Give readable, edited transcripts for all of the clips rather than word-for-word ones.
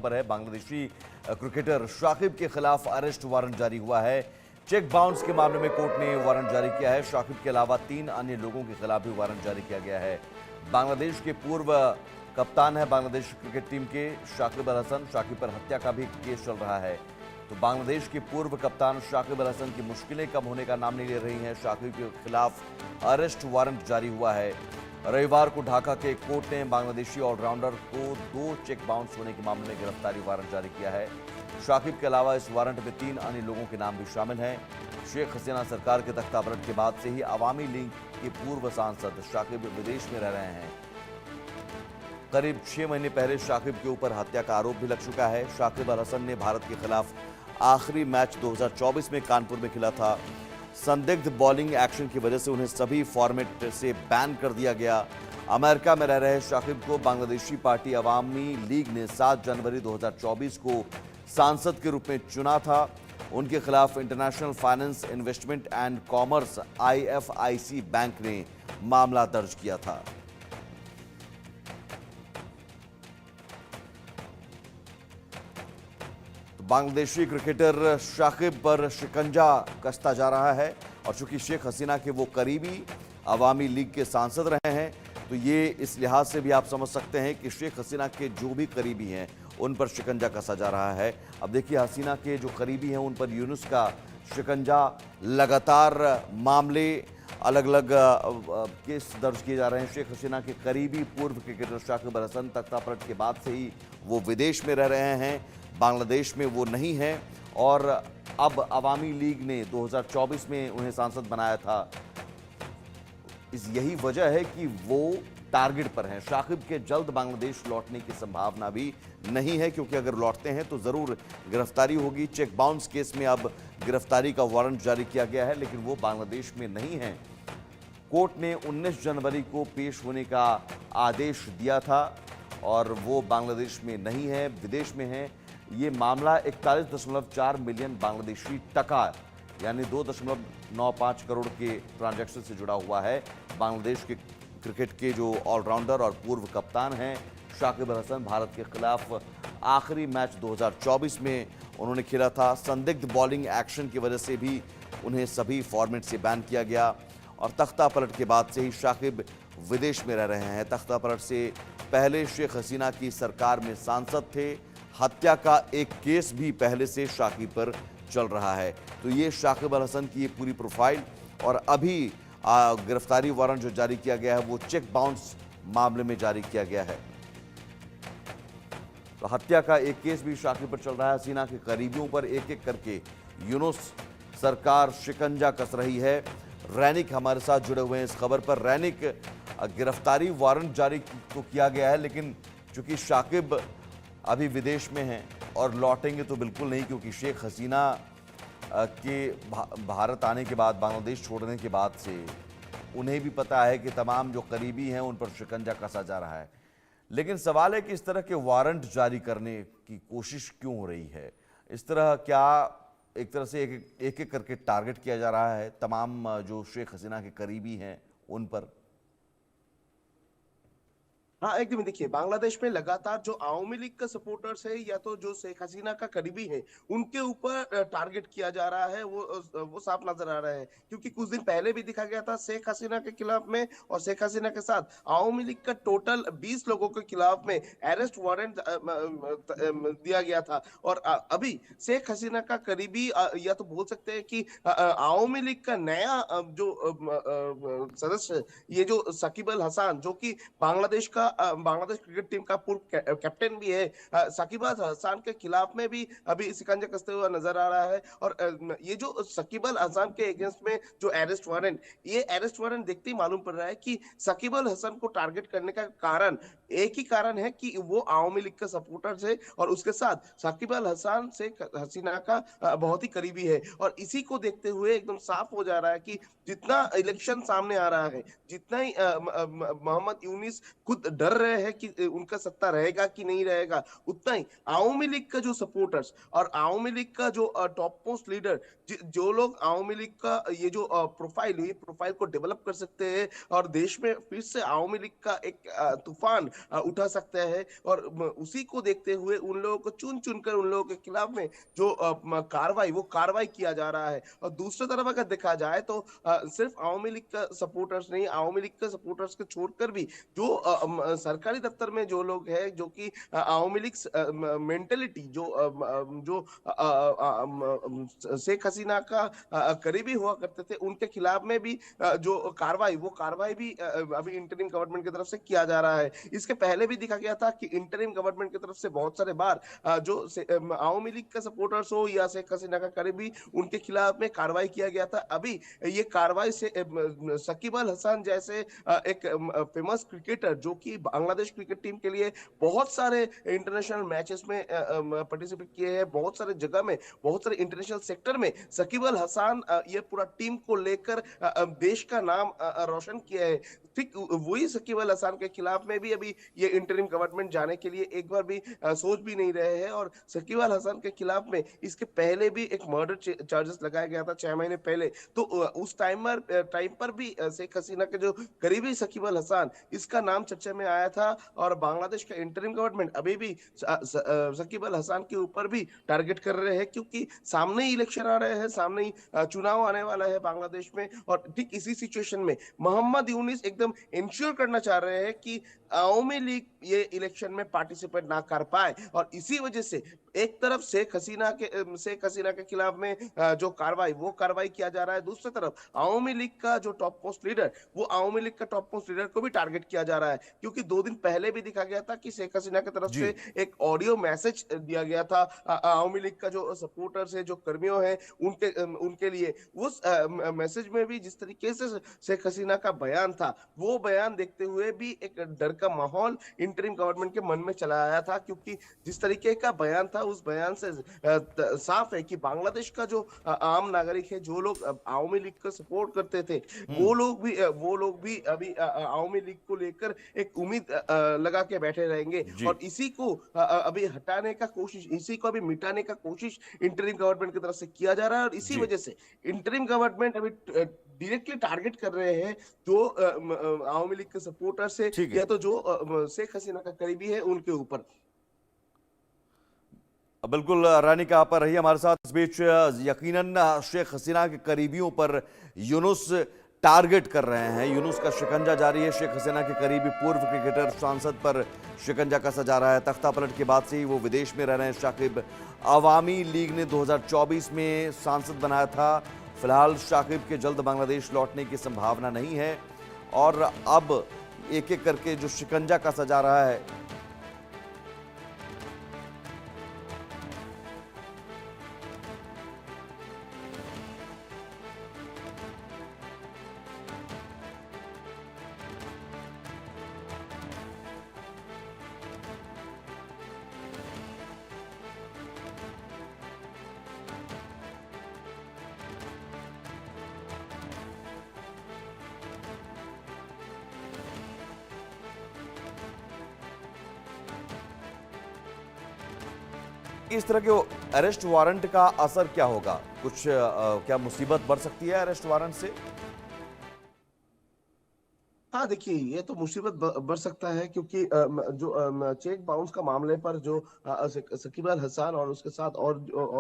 खबर है, बांग्लादेशी क्रिकेटर शाकिब के खिलाफ अरेस्ट वारंट जारी हुआ है। चेक बाउंस के मामले में कोर्ट ने वारंट जारी किया है। शाकिब के अलावा 3 अन्य लोगों के खिलाफ भी वारंट जारी किया गया है। बांग्लादेश के पूर्व कप्तान है बांग्लादेश क्रिकेट टीम के शाकिब अल हसन। शाकिब पर हत्या का भी केस चल रहा है। तो बांग्लादेश के पूर्व कप्तान शाकिब अल हसन की मुश्किलें कम होने का नाम नहीं ले रही हैं। शाकिब के खिलाफ अरेस्ट वारंट जारी हुआ है। रविवार को ढाका के कोर्ट ने बांग्लादेशी ऑलराउंडर को 2 चेक बाउंस होने के मामले में गिरफ्तारी वारंट जारी किया है। शाकिब के अलावा इस वारंट में 3 अन्य लोगों के नाम भी शामिल हैं। शेख हसीना सरकार के तख्तापलट के बाद से ही अवामी लीग के पूर्व सांसद शाकिब विदेश में रह रहे हैं। करीब 6 महीने पहले शाकिब के ऊपर हत्या का आरोप भी लग चुका है। शाकिब अल हसन ने भारत के खिलाफ आखिरी मैच 2024 में कानपुर में खेला था। संदिग्ध बॉलिंग एक्शन की वजह से उन्हें सभी फॉर्मेट से बैन कर दिया गया। अमेरिका में रह रहे शाकिब को बांग्लादेशी पार्टी अवामी लीग ने 7 जनवरी 2024 को सांसद के रूप में चुना था। उनके खिलाफ international finance investment and commerce IFIC bank ने मामला दर्ज किया था। बांग्लादेशी क्रिकेटर शाकिब पर शिकंजा कसता जा रहा है और चूंकि शेख हसीना के वो करीबी अवामी लीग के सांसद रहे हैं, तो ये इस लिहाज से भी आप समझ सकते हैं कि शेख हसीना के जो भी करीबी हैं उन पर शिकंजा कसा जा रहा है। अब देखिए, हसीना के जो करीबी हैं उन पर यूनुस का शिकंजा, लगातार मामले, अलग अलग केस दर्ज किए जा रहे हैं। शेख हसीना के करीबी पूर्व क्रिकेटर शाकिब अल हसन तख्तापलट के बाद से ही वो विदेश में रह रहे हैं, बांग्लादेश में वो नहीं है और अब अवामी लीग ने 2024 में उन्हें सांसद बनाया था। यही वजह है कि वो टारगेट पर हैं। शाकिब के जल्द बांग्लादेश लौटने की संभावना भी नहीं है, क्योंकि अगर लौटते हैं तो जरूर गिरफ्तारी होगी। चेक बाउंस केस में अब गिरफ्तारी का वारंट जारी किया गया है, लेकिन वो बांग्लादेश में नहीं है। कोर्ट ने 19 जनवरी को पेश होने का आदेश दिया था और वो बांग्लादेश में नहीं है, विदेश में है। ये मामला 41.4 मिलियन बांग्लादेशी टका यानी 2.95 करोड़ के ट्रांजैक्शन से जुड़ा हुआ है। बांग्लादेश के क्रिकेट के जो ऑलराउंडर और पूर्व कप्तान हैं शाकिब अल हसन, भारत के खिलाफ आखिरी मैच 2024 में उन्होंने खेला था। संदिग्ध बॉलिंग एक्शन की वजह से भी उन्हें सभी फॉर्मेट से बैन किया गया और तख्तापलट के बाद से ही शाकिब विदेश में रह रहे हैं। तख्तापलट से पहले शेख हसीना की सरकार में सांसद थे। हत्या का एक केस भी पहले से शाकिब पर चल रहा है। तो ये शाकिब अल हसन की ये पूरी प्रोफाइल, और अभी गिरफ्तारी वारंट जो जारी किया गया है वो चेक बाउंस मामले में जारी किया गया है। तो हत्या का एक केस भी शाकिब पर चल रहा है। हसीना के करीबियों पर एक एक करके यूनुस सरकार शिकंजा कस रही है। रैनिक हमारे साथ जुड़े हुए हैं इस खबर पर। रैनिक, गिरफ्तारी वारंट जारी तो किया गया है, लेकिन चूंकि शाकिब अभी विदेश में हैं और लौटेंगे तो बिल्कुल नहीं, क्योंकि शेख हसीना के भारत आने के बाद, बांग्लादेश छोड़ने के बाद से उन्हें भी पता है कि तमाम जो करीबी हैं उन पर शिकंजा कसा जा रहा है। लेकिन सवाल है कि इस तरह के वारंट जारी करने की कोशिश क्यों हो रही है? इस तरह क्या एक तरह से एक एक करके टारगेट किया जा रहा है तमाम जो शेख हसीना के करीबी हैं उन पर? हाँ, एकदम देखिए, बांग्लादेश में लगातार जो आवामी लीग का सपोर्टर्स है या तो जो शेख हसीना का करीबी है, उनके ऊपर टारगेट किया जा रहा है। वो साफ नजर आ रहा है, क्योंकि कुछ दिन पहले भी दिखा गया था शेख हसीना के खिलाफ में, और शेख हसीना के साथ आवामी लीग का टोटल 20 लोगों के खिलाफ में अरेस्ट वारंट दिया गया था। और अभी शेख हसीना का करीबी, या तो बोल सकते हैं कि आवामी लीग का नया जो सदस्य, ये जो साकिब अल हसन, जो कि बांग्लादेश क्रिकेट टीम का पूर्व कैप्टन भी है, साकिब अल हसन के खिलाफ में भी अभी शिकंजा कसते हुए नजर आ रहा है। और ये जो साकिब अल हसन के अगेंस्ट में जो अरेस्ट वारंट देखते ही मालूम पड़ रहा है कि साकिब अल हसन को टारगेट करने का कारण एक ही कारण है कि वो आवामी लीग का सपोर्टर है और उसके साथ साकिब अल हसन से हसीना का बहुत ही करीबी है। और इसी को देखते हुए एकदम साफ हो जा रहा है कि जितना इलेक्शन सामने आ रहा है, जितना ही मोहम्मद यूनिस खुद डर रहे हैं कि उनका सत्ता रहेगा कि नहीं रहेगा, उतना ही आवामी लीग का जो सपोर्टर्स और आवामी लीग का जो टॉप मोस्ट लीडर, जो लोग आवामी लीग का ये जो प्रोफाइल को डेवलप कर सकते हैं और देश में फिर से आवामी लीग का एक तूफान उठा सकते हैं, और उसी को देखते हुए उन लोगों को चुन चुनकर उन लोगों के खिलाफ में जो कार्रवाई किया जा रहा है। और दूसरी तरफ अगर देखा जाए तो सिर्फ आवामी लीग का सपोर्टर्स नहीं, आवामी लीग का सपोर्टर्स को छोड़कर भी जो सरकारी दफ्तर में जो लोग हैं जो कि आवामी लीग मेंटेलिटी जो शेख हसीना का करीबी हुआ करते थे, उनके खिलाफ में भी जो कार्रवाई भी अभी इंटरिम गवर्नमेंट की तरफ से किया जा रहा है। इसके पहले भी देखा गया था कि इंटरिम गवर्नमेंट की तरफ से बहुत सारे बार आवामी लीग का सपोर्टर्स हो या शेख हसीना का करीबी, उनके खिलाफ में कार्रवाई किया गया था। अभी ये कार्रवाई से शकीब अल हसन जैसे एक फेमस क्रिकेटर जो कि बांग्लादेश क्रिकेट टीम के लिए बहुत सारे इंटरनेशनल मैचेस में पार्टिसिपेट किए हैं, बहुत सारे जगह में, बहुत सारे इंटरनेशनल सेक्टर में शकीब अल हसन ये पूरा टीम को लेकर देश का नाम रोशन किया है। ठीक वही शकीब अल हसन के खिलाफ में भी अभी ये इंटरिम गवर्नमेंट जाने के लिए एक बार भी सोच भी नहीं रहे हैं। और शकीब अल हसन के खिलाफ में इसके पहले भी एक मर्डर चार्जेस लगाया गया था 6 महीने पहले। तो उस टाइम पर भी शेख हसीना के जो करीबी शकीब अल हसन, इसका नाम चर्चा में आया था। और बांग्लादेश का इंटरिम गवर्नमेंट अभी भी शकीब अल हसन के ऊपर भी टारगेट कर रहे हैं, क्योंकि सामने ही इलेक्शन आ रहे हैं, सामने ही चुनाव आने वाला है बांग्लादेश में। और ठीक इसी सिचुएशन में मोहम्मद यूनिस एकदम इंश्योर करना चाह रहे हैं कि आवामी लीग ये इलेक्शन में पार्टिसिपेट ना कर पाए। और इसी वजह से एक तरफ शेख हसीना के खिलाफ में जो कार्रवाई किया जा रहा है, दूसरी तरफ आवामी लीग का जो टॉप मोस्ट लीडर, वो आवामी लीग का टॉप मोस्ट लीडर को भी टारगेट किया जा रहा है। क्योंकि 2 दिन पहले भी दिखा गया था कि शेख हसीना की तरफ जी। से एक ऑडियो मैसेज दिया गया था आवामी लीग का जो सपोर्टर्स है, जो कर्मियों हैं, उनके लिए। उस मैसेज में भी जिस तरीके से शेख हसीना का बयान था, वो बयान देखते हुए भी एक डर का माहौल इंटरिम गवर्नमेंट के मन में चला आया था। क्योंकि जिस तरीके का बयान था, उस बयान से साफ है कि बांग्लादेश का जो आम नागरिक है, जो लोग आवामी लीग को सपोर्ट करते थे, हम्म। वो लोग भी अभी आवामी लीग को लेकर एक उम्मीद लगा के बैठे रहेंगे। जी। और इसी को अभी हटाने का कोशिश, इसी को अभी मिटाने का कोशिश इंटरिम गवर्नमेंट की तरफ से किया जा रहा है। और इसी जी। वजह से इंटरिम गवर्नमेंट अभी डायरेक्टली टारगेट कर रहे हैं जो आवामी लीग के सपोर्टर्स है ठीक है। या तो जो शेख हसीना का करीबी है, उनके ऊपर। बिल्कुल रानिका, आप रहिए हमारे साथ। इस बीच यकीनन शेख हसीना के करीबियों पर यूनुस टारगेट कर रहे हैं। यूनुस का शिकंजा जारी है। शेख हसीना के करीबी पूर्व क्रिकेटर सांसद पर शिकंजा कसा जा रहा है। तख्ता पलट के बाद से ही वो विदेश में रह रहे हैं शाकिब। आवामी लीग ने 2024 में सांसद बनाया था। फिलहाल शाकिब के जल्द बांग्लादेश लौटने की संभावना नहीं है। और अब एक एक करके जो शिकंजा कसा जा रहा है, इस तरह के अरेस्ट वारंट का असर क्या होगा? कुछ क्या मुसीबत बढ़ सकती है अरेस्ट वारंट से? हाँ, देखिए ये तो मुसीबत बढ़ सकता है, क्योंकि चेक बाउंस का मामले पर जो शकीब अल हसन और उसके साथ और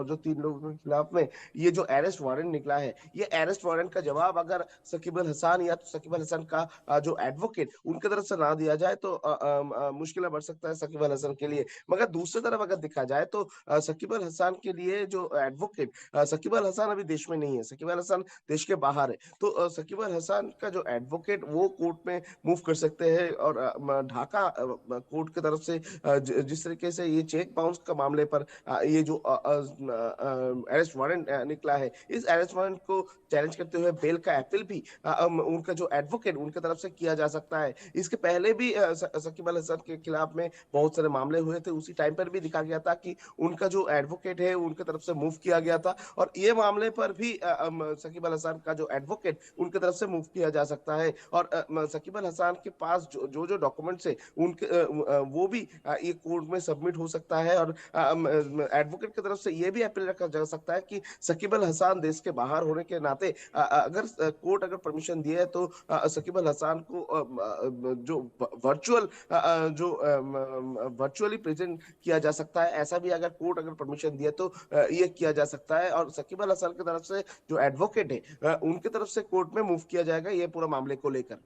जो 3 लोगों के खिलाफ में ये जो अरेस्ट वारंट निकला है, ये अरेस्ट वारंट का जवाब अगर शकीब अल हसन या तो शकीब अल हसन का जो एडवोकेट, उनकी तरफ से ना दिया जाए तो मुश्किल बढ़ सकता है शकीब अल हसन के लिए। मगर दूसरी तरफ अगर देखा जाए तो शकीब अल हसन के लिए जो एडवोकेट, शकीब अल हसन अभी देश में नहीं है, शकीब अल हसन देश के बाहर है। तो शकीब अल हसन का जो एडवोकेट, वो कोर्ट में मूव कर सकते हैं। और ढाका कोर्ट की तरफ से जिस तरीके से ये चेक बाउंस का मामले पर ये जो अरेस्ट वारंट निकला है, इस अरेस्ट वारंट को चैलेंज करते हुए बेल का अपील भी उनका जो एडवोकेट, उनकी तरफ से किया जा सकता है। इसके पहले भी शकीब अल हसन के खिलाफ में बहुत सारे मामले हुए थे। उसी टाइम पर भी दिखा गया था कि उनका जो एडवोकेट है, उनकी तरफ से मूव किया गया था। और ये मामले पर भी शकीब अल हसन का जो एडवोकेट, उनकी तरफ से मूव किया जा सकता है। और सकीब अल हसन के पास जो डॉक्यूमेंट्स है उनके वो भी ये कोर्ट में सबमिट हो सकता है। और एडवोकेट की तरफ से ये भी अपील रखा जा सकता है कि सकीब अल हसन देश के बाहर होने के नाते अगर कोर्ट अगर परमिशन दिए तो सकीब अल हसन को जो वर्चुअल जो वर्चुअली प्रेजेंट किया जा सकता है। ऐसा भी अगर कोर्ट अगर परमिशन दिए तो ये किया जा सकता है। और सकीब अल हसन की तरफ से जो एडवोकेट है उनकी तरफ से कोर्ट में मूव किया जाएगा ये पूरा मामले को लेकर।